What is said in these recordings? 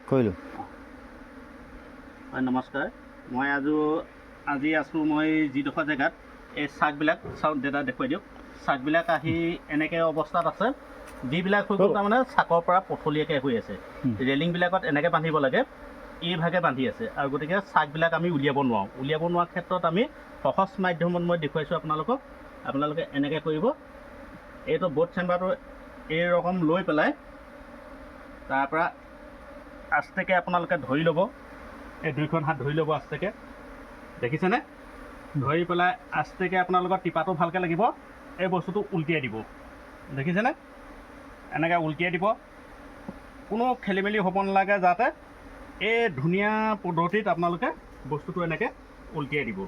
কৰিলোঁ। হয়, নমস্কাৰ। মই আজি আছোঁ মই যিডোখৰ জেগাত এই চাকবিলাক চাওক দাদা দেখুৱাই দিয়ক। চাকবিলাক আহি এনেকৈ অৱস্থাত আছে, যিবিলাক হৈ গ'ল তাৰমানে চাকৰ পৰা পথলীয়াকৈ হৈ আছে। ৰেলিংবিলাকত এনেকৈ বান্ধিব লাগে, এইভাগে বান্ধি আছে আৰু গতিকে চাকবিলাক আমি উলিয়াব নোৱাৰা ক্ষেত্ৰত আমি সহজ মাধ্যমত মই দেখুৱাইছোঁ আপোনালোকক। আপোনালোকে এনেকৈ কৰিব, এইটো ব'ট চেম্বাৰটো এই ৰকম লৈ পেলাই তাৰপৰা আস্তেকৈ আপোনালোকে ধৰি ল'ব। এই দুইখন হাত ধৰি ল'ব আস্তেকৈ, দেখিছেনে? ধৰি পেলাই আস্তেকৈ আপোনালোকৰ টিপাটো ভালকৈ লাগিব। এই বস্তুটো উলটিয়াই দিব, দেখিছেনে? এনেকৈ উলটিয়াই দিব, কোনো খেলি মেলি হ'ব নালাগে, যাতে এই ধুনীয়া পদ্ধতিত আপোনালোকে বস্তুটো এনেকৈ উলটিয়াই দিব।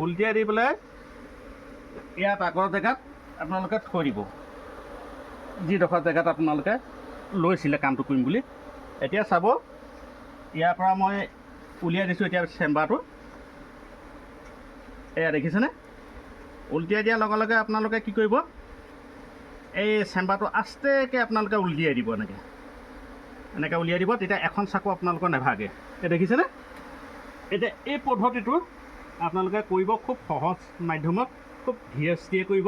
উলটিয়াই দি পেলাই ইয়াত আগৰ জেগাত আপোনালোকে থৈ দিব, যিডোখৰ জেগাত আপোনালোকে লৈছিলে কামটো কৰিম বুলি। এতিয়া চাব, ইয়াৰ পৰা মই উলিয়াই দিছোঁ এতিয়া চেম্বাৰটো। এয়া দেখিছেনে? উলটিয়াই দিয়াৰ লগে লগে আপোনালোকে কি কৰিব, এই চেম্বাৰটো আস্তেকৈ আপোনালোকে উলিয়াই দিব। এনেকৈ উলিয়াই দিব, তেতিয়া এখন চাকু আপোনালোকৰ নেভাগে। এই দেখিছেনে? এতিয়া এই পদ্ধতিটো আপোনালোকে কৰিব খুব সহজ মাধ্যমত, খুব ধীৰে স্থিৰে কৰিব,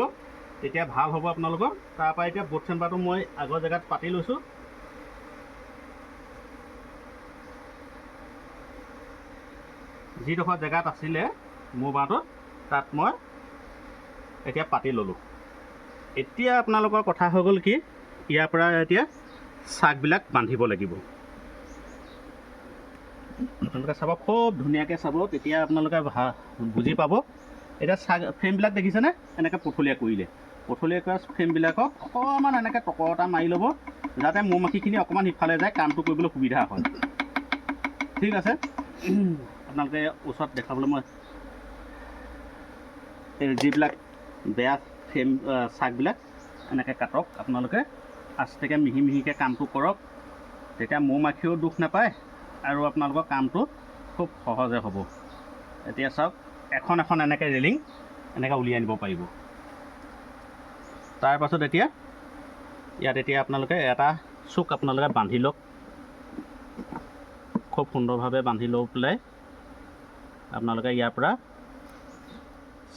তেতিয়া ভাল হ'ব আপোনালোকৰ। তাৰপৰা এতিয়া ব'ট চেম্বাৰটো মই আগৰ জেগাত পাতি লৈছোঁ। যিডোখৰ জেগাত আছিলে মোৰ বাৰটোত, তাত মই এতিয়া পাতি ল'লোঁ। এতিয়া আপোনালোকৰ কথা হৈ গ'ল কি, ইয়াৰ পৰা এতিয়া চাকবিলাক বান্ধিব লাগিব। আপোনালোকে চাব, খুব ধুনীয়াকৈ চাব, তেতিয়া আপোনালোকে বুজি পাব। এতিয়া চাক ফ্ৰেমবিলাক দেখিছেনে? এনেকৈ পথলীয়া কৰিলে, পথলীয়া কৰা ফ্ৰেমবিলাকক অকণমান এনেকৈ টকৰ এটা মাৰি ল'ব, যাতে মৌ মাখিখিনি অকণমান সিফালে যায়, কামটো কৰিবলৈ সুবিধা হয়। ঠিক আছে, আপোনালোকে ওচৰত দেখাবলৈ মই এই যিবিলাক বেয়া ফ্ৰেম চাকবিলাক এনেকৈ কাটক। আপোনালোকে আস্তেকৈ মিহি মিহিকৈ কামটো কৰক, তেতিয়া মৌ মাখিও দুখ নাপায় আৰু আপোনালোকৰ কামটো খুব সহজে হ'ব। এতিয়া চাওক, এখন এখন এনেকৈ ৰেলিং এনেকৈ উলিয়াই আনিব পাৰিব। তাৰপাছত এতিয়া ইয়াত আপোনালোকে এটা চুক আপোনালোকে বান্ধি লওক, খুব সুন্দৰভাৱে বান্ধি লৈ পেলাই আপোনালোকে ইয়াৰ পৰা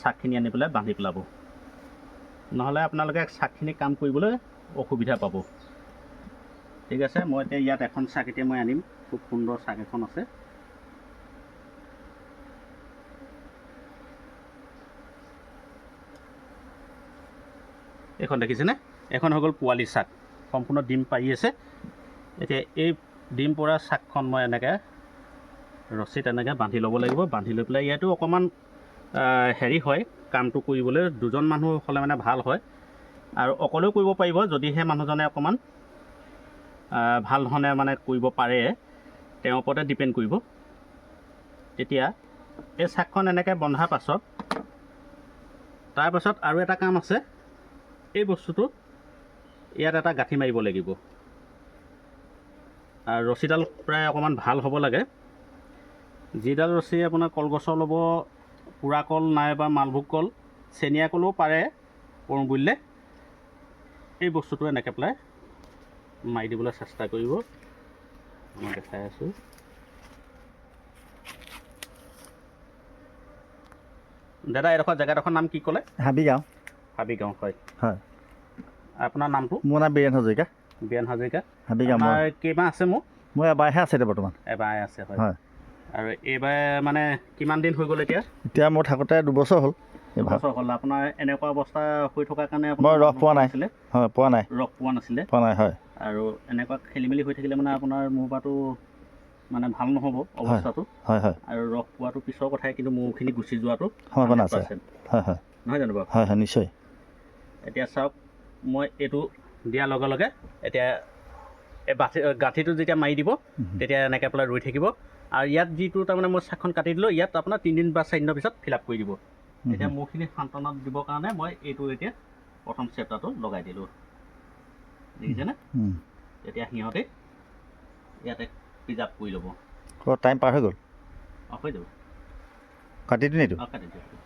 চাকখিনি আনি পেলাই বান্ধি পেলাব, নহ'লে আপোনালোকে চাকখিনি কাম কৰিবলৈ অসুবিধা পাব। ঠিক আছে, মই এতিয়া ইয়াত এখন চাক এতিয়া মই আনিম, খুব সুন্দৰ চাক এখন আছে। এইখন দেখিছেনে? এখন হৈ গ'ল পোৱালি চাক, সম্পূৰ্ণ ডিম পাৰি আছে। এতিয়া এই ডিম পৰা চাকখন মই এনেকৈ ৰছীত এনেকৈ বান্ধি ল'ব লাগিব। বান্ধি লৈ পেলাই ইয়াতো অকণমান হেৰি হয়, কামটো কৰিবলৈ দুজন মানুহ হ'লে মানে ভাল হয়, আৰু অকলেও কৰিব পাৰিব যদিহে মানুহজনে অকণমান ভাল ধৰণে মানে কৰিব পাৰে, তেওঁৰ ওপৰতে ডিপেণ্ড কৰিব। তেতিয়া এই চাকখন এনেকৈ বন্ধাৰ পাছত, তাৰপাছত আৰু এটা কাম আছে, এই বস্তুটো ইয়াত এটা গাঁঠি মাৰিব লাগিব, আৰু ৰছীডাল প্ৰায় অকণমান ভাল হ'ব লাগে। যিডাল ৰছী আপোনাৰ কলগছৰ ল'ব, পোৰা কল নাইবা মালভোগ কল, চেনিয়া কলো পাৰে কৰোঁ বুলিলে। এই বস্তুটো এনেকৈ পেলাই মাৰি দিবলৈ চেষ্টা কৰিব, মই দেখাই আছোঁ। দাদা এডোখৰ জেগাডোখৰ নাম কি ক'লে? হাবিগাঁও। হাবিগাঁও, হয়। হয়। আপোনাৰ নামটো? মোৰ নাম বীৰেণ হাজৰিকা। বীৰেণ হাজৰিকা। হাবিগাঁও। কেইমাহ আছে মোৰ? মোৰ এবাৰহে আছে এতিয়া বৰ্তমান। এবাৰ আছে, হয়। হয়। আৰু এইবাৰ মানে কিমান দিন হৈ গ'ল এতিয়া? এতিয়া মোৰ থাকোঁতে 2 বছৰ হ'ল। বছৰ হ'ল। আপোনাৰ এনেকুৱা অৱস্থা হৈ থকাৰ কাৰণে মই ৰস পোৱা নাই। হয়, পোৱা নাই। ৰস পোৱা নাছিলে? পোৱা নাই, হয়। আৰু এনেকুৱা খেলি মেলি হৈ থাকিলে মানে আপোনাৰ মৌবাটো মানে ভাল নহ'ব অৱস্থাটো। হয়, হয়। আৰু ৰস পোৱাটো পিছৰ কথাই, কিন্তু মৌখিনি গুচি যোৱাটো সম্ভাৱনা আছে। হয়, হয়। নহয় জানো বাৰু? হয়, হয়, নিশ্চয়। এতিয়া চাওক, মই এইটো দিয়াৰ লগে লগে এতিয়া এই গাঁঠিটো যেতিয়া মাৰি দিব, তেতিয়া এনেকৈ পেলাই ৰৈ থাকিব। আৰু ইয়াত যিটো তাৰমানে মই চাকখন কাটি দিলোঁ, ইয়াত আপোনাৰ 3 দিন বা 4 দিনৰ পিছত ফিল আপ কৰি দিব। এতিয়া মৌখিনি সান্তনা দিবৰ কাৰণে মই এইটো এতিয়া প্ৰথম চেপ্টাৰটো লগাই দিলোঁ, দেখিছেনে? তেতিয়া সিহঁতে ইয়াতে প্ৰিজাৰ্ভ কৰি ল'ব। টাইম পাৰ হৈ গ'ল? হৈ যাব। কাটি দিম এইটো? কাটি দিয়ক।